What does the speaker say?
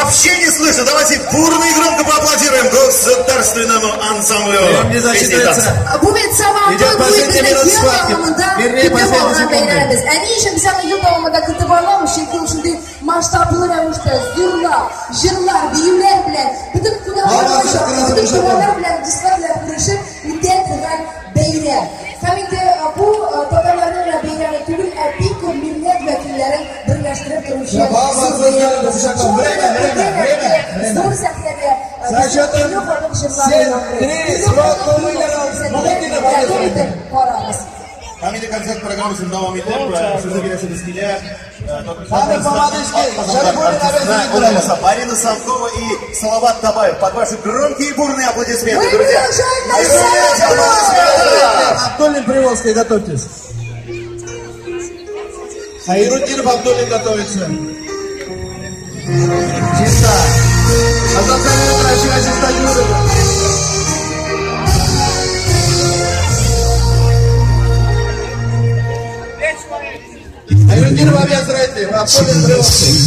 вообще не слышно. Давайте бурно и громко поаплодируем государственному ансамблю. Bu Metsavan'da bu bizde yıl davamında kütüp olgan beylerimiz. Әнейші bizden yıl davamında kütüp olmamış. Çünkü şimdi maçtaplı rəvişdə zırlar, jırlar, biyimler bilen, bütün kudalar bilen, cıslarla kuruşup müddət qılan beyler. Həmində bu tokaların və beylərin tümün bir millet vəkillərin birləşdirib duruşu. Zor səhnədə Hamida konsert programmasini davom etib, sizni berasiz kelar. Марина Санкова и Салават Табаев. Под ваши громкие и бурные аплодисменты, друзья. Абдуллин Приволжский, готовьтесь. Хайруддинов Абдуллин готовится. Чисто. Хайруддинов обязывайте. Абдуллин Приволжский.